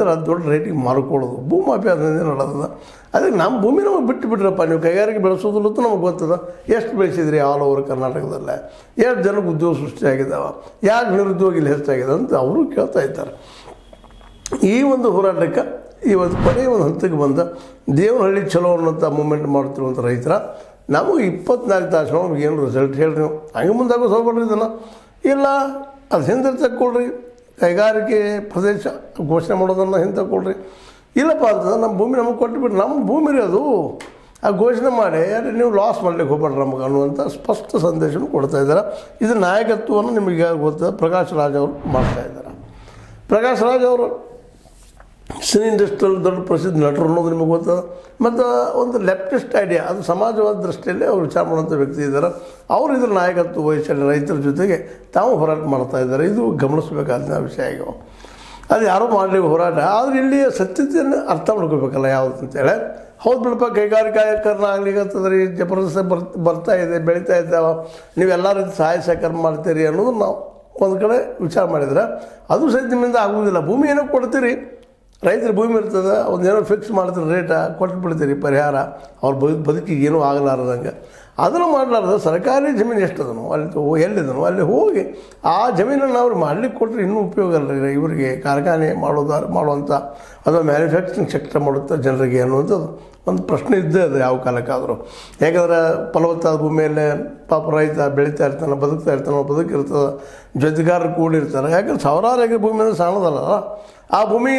ನಂತರ ಅದು ದೊಡ್ಡ ರೇಟಿಗೆ ಮಾರ್ಕೊಳ್ಳೋದು ಭೂಮಾಫಿಯಾ ಅದನ್ನೇ ನಡೆದ. ಅದಕ್ಕೆ ನಮ್ಮ ಭೂಮಿ ನಮಗೆ ಬಿಟ್ಟುಬಿಟ್ರಪ್ಪ, ನೀವು ಕೈಗಾರಿಕೆ ಬೆಳೆಸೋದಿಲ್ಲಂತೂ ನಮಗೆ ಗೊತ್ತದ. ಎಷ್ಟು ಬೆಳೆಸಿದ್ರಿ ಆಲ್ ಓವರ್ ಕರ್ನಾಟಕದಲ್ಲೇ, ಎಷ್ಟು ಜನಕ್ಕೆ ಉದ್ಯೋಗ ಸೃಷ್ಟಿಯಾಗಿದ್ದಾವೆ, ಯಾಕೆ ನಿರುದ್ಯೋಗ ಇಲ್ಲಿ ಹೆಚ್ಚಾಗಿದೆ ಅಂತ ಅವರು ಕೇಳ್ತಾ ಇದ್ದಾರೆ. ಈ ಒಂದು ಹೋರಾಟಕ್ಕೆ ಇವತ್ತು ಕೊನೆಯ ಒಂದು ಹಂತಕ್ಕೆ ಬಂದ ದೇವನಹಳ್ಳಿ ಚಲೋ ಅನ್ನೋಂಥ ಮೂಮೆಂಟ್ ಮಾಡ್ತಿರುವಂಥ ರೈತರ ನಮಗೆ 24 ತಾಸು ನಮ್ಗೆ ಏನು ರಿಸಲ್ಟ್ ಹೇಳ್ರಿ, ನೀವು ಹಂಗೆ ಮುಂದಾಗೋ ಹೋಗ್ಬೇಡ್ರಿ ಇದನ್ನು, ಇಲ್ಲ ಅದು ಹಿಂದೆ ತಗೊಳ್ರಿ, ಕೈಗಾರಿಕೆ ಪ್ರದೇಶ ಘೋಷಣೆ ಮಾಡೋದನ್ನು ಹಿಂದೆ ತಗೊಳ್ರಿ, ಇಲ್ಲಪ್ಪ ಅಂತಂದ್ರೆ ನಮ್ಮ ಭೂಮಿ ನಮಗೆ ಕೊಟ್ಟುಬಿಟ್ಟು ನಮ್ಮ ಭೂಮಿ ರೀ ಅದು, ಆ ಘೋಷಣೆ ಮಾಡಿ ನೀವು ಲಾಸ್ ಮಾಡ್ಲಿಕ್ಕೆ ಹೋಗ್ಬೇಡ್ರಿ ನಮಗೆ ಅನ್ನುವಂಥ ಸ್ಪಷ್ಟ ಸಂದೇಶವನ್ನು ಕೊಡ್ತಾ ಇದ್ದಾರೆ. ಇದು ನಾಯಕತ್ವವನ್ನು ನಿಮಗೆ ಗೊತ್ತದ ಪ್ರಕಾಶ್ ರಾಜ್ ಅವರು ಮಾಡ್ತಾಯಿದ್ದಾರೆ. ಪ್ರಕಾಶ್ ರಾಜ್ ಅವರು ಸಿನಿ ಇಂಡಸ್ಟ್ರಿಯಲ್ಲಿ ದೊಡ್ಡ ಪ್ರಸಿದ್ಧ ನಟರು ಅನ್ನೋದು ನಿಮಗೆ ಗೊತ್ತದ. ಮತ್ತು ಒಂದು ಲೆಫ್ಟಿಸ್ಟ್ ಐಡಿಯಾ, ಅದು ಸಮಾಜವಾದ ದೃಷ್ಟಿಯಲ್ಲಿ ಅವರು ವಿಚಾರ ಮಾಡುವಂಥ ವ್ಯಕ್ತಿ ಇದ್ದಾರೆ. ಅವರು ಇದ್ರ ನಾಯಕತ್ವ ವಹಿಸಿ ರೈತರ ಜೊತೆಗೆ ತಾವು ಹೋರಾಟ ಮಾಡ್ತಾಯಿದ್ದಾರೆ. ಇದು ಗಮನಿಸಬೇಕಾದ ವಿಷಯ ಆಗ್ಯಾವ. ಅದು ಯಾರೂ ಮಾಡಲಿ ಹೋರಾಟ, ಆದರೆ ಇಲ್ಲಿ ಸತ್ಯತೆಯನ್ನು ಅರ್ಥ ಮಾಡ್ಕೋಬೇಕಲ್ಲ ಯಾವುದು ಅಂತೇಳಿ. ಹೌದು ಬಿಡಪ್ಪ, ಕೈಗಾರಿಕಾಕರಣ ಆಗ್ಲಿಕ್ಕತ್ತದ ರೀ, ಜಬರ್ದಸ್ತ ಬರ್ತಾ ಇದೆ, ಬೆಳೀತಾ ಇದ್ದಾವೆ, ನೀವೆಲ್ಲ ರೀತಿ ಸಹಾಯ ಸಹಕಾರ ಮಾಡ್ತೀರಿ ಅನ್ನೋದು ನಾವು ಒಂದು ಕಡೆ ವಿಚಾರ ಮಾಡಿದ್ರೆ ಅದು ಸಹಿತ ನಿಮ್ಮಿಂದ ಆಗುವುದಿಲ್ಲ. ಭೂಮಿ ಏನೋ ಕೊಡ್ತೀರಿ, ರೈತರ ಭೂಮಿ ಇರ್ತದೆ, ಒಂದೇನೋ ಫಿಕ್ಸ್ ಮಾಡ್ತೀರಿ ರೇಟ, ಕೊಟ್ಟು ಬಿಡ್ತೀರಿ ಪರಿಹಾರ, ಅವ್ರ ಬದುಕಿಗೆ ಏನೂ ಆಗಲಾರ್ದಂಗೆ. ಅದನ್ನು ಮಾಡಲಾರ್ದ ಸರ್ಕಾರಿ ಜಮೀನು ಎಷ್ಟದನು ಅಲ್ಲಿ ಎಲ್ಲಿದನು ಅಲ್ಲಿ ಹೋಗಿ ಆ ಜಮೀನನ್ನು ಅವ್ರು ಮಾಡಲಿಕ್ಕೆ ಕೊಟ್ಟರೆ ಇನ್ನೂ ಉಪಯೋಗ ಅಲ್ಲ ಇವರಿಗೆ, ಕಾರ್ಖಾನೆ ಮಾಡುವಂಥ ಅಥವಾ ಮ್ಯಾನುಫ್ಯಾಕ್ಚರಿಂಗ್ ಸೆಕ್ಟರ್ ಮಾಡುತ್ತಾ ಜನರಿಗೆ ಅನ್ನುವಂಥದ್ದು ಒಂದು ಪ್ರಶ್ನೆ ಇದ್ದೇ ಅದು ಯಾವ ಕಾಲಕ್ಕಾದರೂ. ಯಾಕಂದ್ರೆ ಫಲವತ್ತಾದ ಭೂಮಿಯಲ್ಲೇ ಪಾಪ ರೈತ ಬೆಳೀತಾ ಇರ್ತಾನೆ, ಬದುಕ್ತಾ ಇರ್ತಾನೆ, ಬದುಕಿರ್ತದೆ, ಜೊತೆಗಾರರು ಕೂಡಿರ್ತಾರೆ. ಯಾಕಂದ್ರೆ ಸಾವಿರಾರು ಎಕರೆ ಭೂಮಿ ಅಂದರೆ ಸಾಣದಲ್ಲ, ಆ ಭೂಮಿ